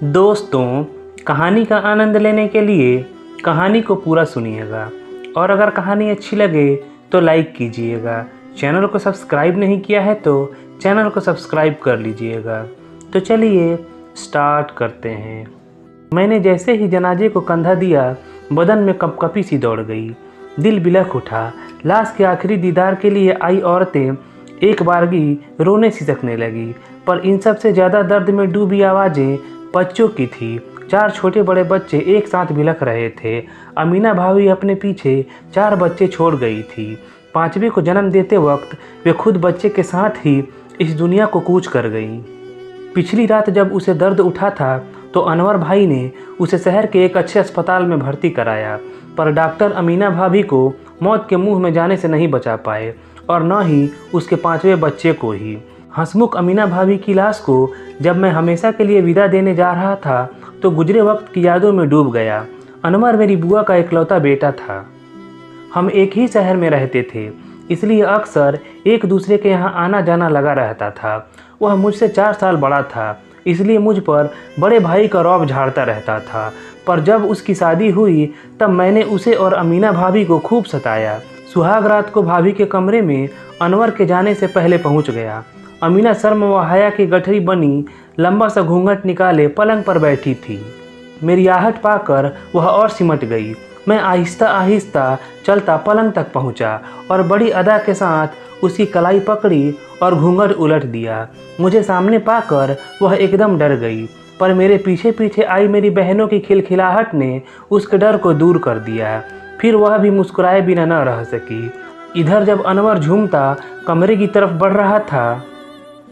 दोस्तों, कहानी का आनंद लेने के लिए कहानी को पूरा सुनिएगा और अगर कहानी अच्छी लगे तो लाइक कीजिएगा। चैनल को सब्सक्राइब नहीं किया है तो चैनल को सब्सक्राइब कर लीजिएगा। तो चलिए स्टार्ट करते हैं। मैंने जैसे ही जनाजे को कंधा दिया, बदन में कपकपी सी दौड़ गई। दिल बिलख उठा। लाश के आखिरी दीदार के लिए आई औरतें एक बारगी रोने सिसकने लगी, पर इन सब से ज़्यादा दर्द में डूबी आवाज़ें बच्चों की थी। 4 छोटे बड़े बच्चे एक साथ बिलख रहे थे। अमीना भाभी अपने पीछे 4 बच्चे छोड़ गई थी। 5वें को जन्म देते वक्त वे खुद बच्चे के साथ ही इस दुनिया को कूच कर गई। पिछली रात जब उसे दर्द उठा था तो अनवर भाई ने उसे शहर के एक अच्छे अस्पताल में भर्ती कराया, पर डॉक्टर अमीना भाभी को मौत के मुंह में जाने से नहीं बचा पाए और न ही उसके 5वें बच्चे को ही। हंसमुख अमीना भाभी की लाश को जब मैं हमेशा के लिए विदा देने जा रहा था तो गुजरे वक्त की यादों में डूब गया। अनवर मेरी बुआ का इकलौता बेटा था। हम एक ही शहर में रहते थे, इसलिए अक्सर एक दूसरे के यहाँ आना जाना लगा रहता था। वह मुझसे 4 साल बड़ा था, इसलिए मुझ पर बड़े भाई का रौब झाड़ता रहता था। पर जब उसकी शादी हुई तब मैंने उसे और अमीना भाभी को खूब सताया। सुहाग रात को भाभी के कमरे में अनवर के जाने से पहले पहुंच गया। अमीना शर्म व हया की गठरी बनी लंबा सा घूंघट निकाले पलंग पर बैठी थी। मेरी आहट पाकर वह और सिमट गई। मैं आहिस्ता आहिस्ता चलता पलंग तक पहुंचा और बड़ी अदा के साथ उसकी कलाई पकड़ी और घूंघट उलट दिया। मुझे सामने पाकर वह एकदम डर गई, पर मेरे पीछे पीछे आई मेरी बहनों की खिलखिलाहट ने उसके डर को दूर कर दिया। फिर वह भी मुस्कुराए बिना न रह सकी। इधर जब अनवर झूमता कमरे की तरफ बढ़ रहा था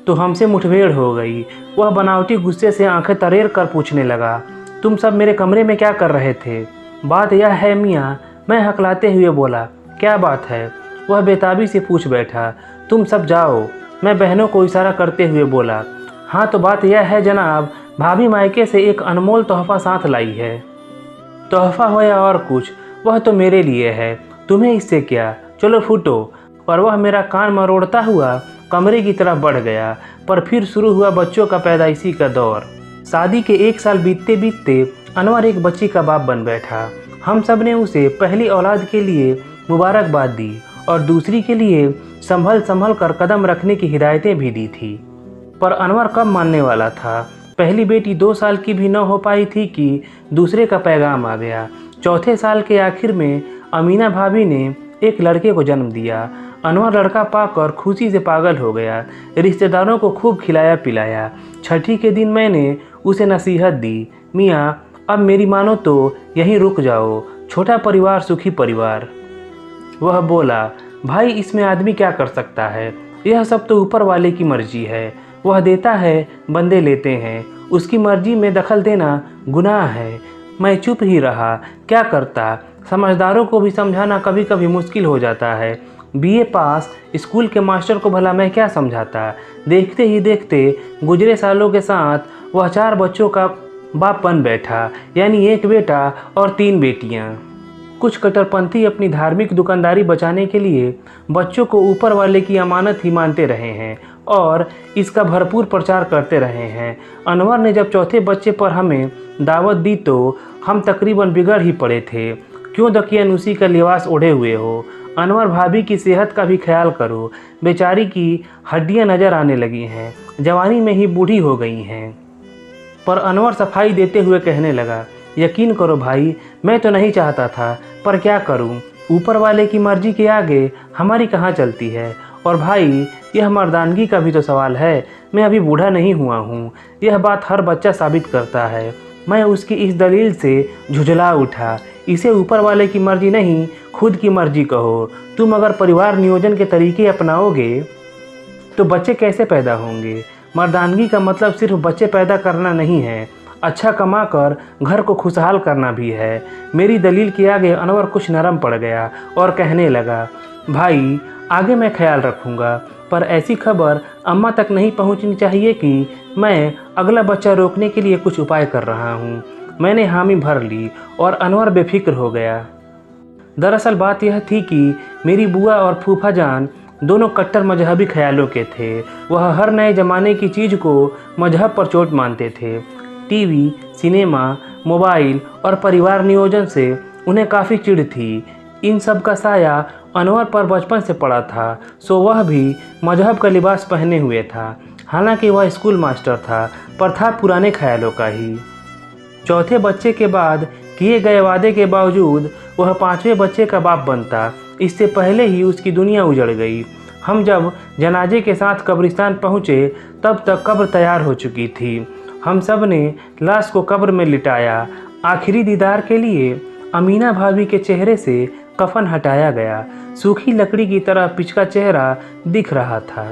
तो हमसे मुठभेड़ हो गई। वह बनावटी गुस्से से आंखें तरेर कर पूछने लगा, तुम सब मेरे कमरे में क्या कर रहे थे? बात यह है मियाँ, मैं हकलाते हुए बोला। क्या बात है? वह बेताबी से पूछ बैठा। तुम सब जाओ, मैं बहनों को इशारा करते हुए बोला। हाँ तो बात यह है जनाब, भाभी मायके से एक अनमोल तोहफा साथ लाई है। तोहफा हो या और कुछ, वह तो मेरे लिए है, तुम्हें इससे क्या, चलो फूटो। और वह मेरा कान मरोड़ता हुआ कमरे की तरफ बढ़ गया। पर फिर शुरू हुआ बच्चों का पैदाइशी का दौर। शादी के 1 साल बीतते बीतते अनवर एक बच्ची का बाप बन बैठा। हम सब ने उसे पहली औलाद के लिए मुबारकबाद दी और दूसरी के लिए संभल संभल कर कदम रखने की हिदायतें भी दी थी। पर अनवर कब मानने वाला था? पहली बेटी 2 साल की भी न हो पाई थी कि दूसरे का पैगाम आ गया। चौथे साल के आखिर में अमीना भाभी ने एक लड़के को जन्म दिया। अनवर लड़का पाकर खुशी से पागल हो गया। रिश्तेदारों को खूब खिलाया पिलाया। छठी के दिन मैंने उसे नसीहत दी, मियाँ अब मेरी मानो तो यहीं रुक जाओ, छोटा परिवार सुखी परिवार। वह बोला, भाई इसमें आदमी क्या कर सकता है, यह सब तो ऊपर वाले की मर्जी है। वह देता है, बंदे लेते हैं, उसकी मर्जी में दखल देना गुनाह है। मैं चुप ही रहा, क्या करता। समझदारों को भी समझाना कभी कभी मुश्किल हो जाता है। बीए पास स्कूल के मास्टर को भला मैं क्या समझाता। देखते ही देखते गुजरे सालों के साथ वह 4 बच्चों का बाप बन बैठा, यानी 1 बेटा और 3 बेटियां। कुछ कट्टरपंथी अपनी धार्मिक दुकानदारी बचाने के लिए बच्चों को ऊपर वाले की अमानत ही मानते रहे हैं और इसका भरपूर प्रचार करते रहे हैं। अनवर ने जब चौथे बच्चे पर हमें दावत दी तो हम तकरीबन बिगड़ ही पड़े थे। क्यों दकियानूसी का लिबास ओढ़े हुए हो? अनवर भाभी की सेहत का भी ख्याल करो, बेचारी की हड्डियां नजर आने लगी हैं, जवानी में ही बूढ़ी हो गई हैं। पर अनवर सफाई देते हुए कहने लगा, यकीन करो भाई, मैं तो नहीं चाहता था, पर क्या करूं, ऊपर वाले की मर्जी के आगे हमारी कहाँ चलती है। और भाई यह मर्दानगी का भी तो सवाल है, मैं अभी बूढ़ा नहीं हुआ हूँ, यह बात हर बच्चा साबित करता है। मैं उसकी इस दलील से झुझला उठा। इसे ऊपर वाले की मर्जी नहीं, खुद की मर्जी कहो। तुम अगर परिवार नियोजन के तरीके अपनाओगे तो बच्चे कैसे पैदा होंगे? मर्दानगी का मतलब सिर्फ बच्चे पैदा करना नहीं है, अच्छा कमा कर घर को खुशहाल करना भी है। मेरी दलील के आगे अनवर कुछ नरम पड़ गया और कहने लगा, भाई आगे मैं ख्याल रखूँगा, पर ऐसी खबर अम्मा तक नहीं पहुँचनी चाहिए कि मैं अगला बच्चा रोकने के लिए कुछ उपाय कर रहा हूँ। मैंने हामी भर ली और अनवर बेफिक्र हो गया। दरअसल बात यह थी कि मेरी बुआ और फूफा जान दोनों कट्टर मजहबी ख्यालों के थे। वह हर नए ज़माने की चीज़ को मजहब पर चोट मानते थे। टीवी, सिनेमा, मोबाइल और परिवार नियोजन से उन्हें काफ़ी चिढ़ थी। इन सब का साया अनवर पर बचपन से पड़ा था, सो वह भी मजहब का लिबास पहने हुए था। हालांकि वह स्कूल मास्टर था, पर था पुराने ख्यालों का ही। चौथे बच्चे के बाद किए गए वादे के बावजूद वह पांचवें बच्चे का बाप बनता, इससे पहले ही उसकी दुनिया उजड़ गई। हम जब जनाजे के साथ कब्रिस्तान पहुँचे तब तक कब्र तैयार हो चुकी थी। हम सब ने लाश को कब्र में लिटाया। आखिरी दीदार के लिए अमीना भाभी के चेहरे से कफन हटाया गया। सूखी लकड़ी की तरह पिचका चेहरा दिख रहा था।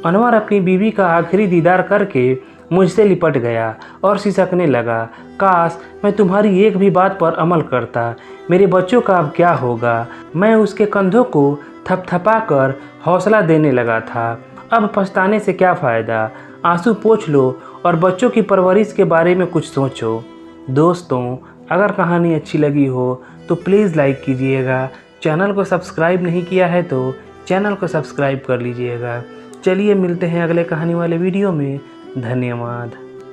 अनवर अपनी बीवी का आखिरी दीदार करके मुझसे लिपट गया और सिसकने लगा, काश मैं तुम्हारी एक भी बात पर अमल करता। मेरे बच्चों का अब क्या होगा। मैं उसके कंधों को थपथपा कर हौसला देने लगा था। अब पछताने से क्या फ़ायदा। आंसू पोंछ लो और बच्चों की परवरिश के बारे में कुछ सोचो। दोस्तों, अगर कहानी अच्छी लगी हो तो प्लीज़ लाइक कीजिएगा। चैनल को सब्सक्राइब नहीं किया है तो चैनल को सब्सक्राइब कर लीजिएगा। चलिए मिलते हैं अगले कहानी वाले वीडियो में। धन्यवाद।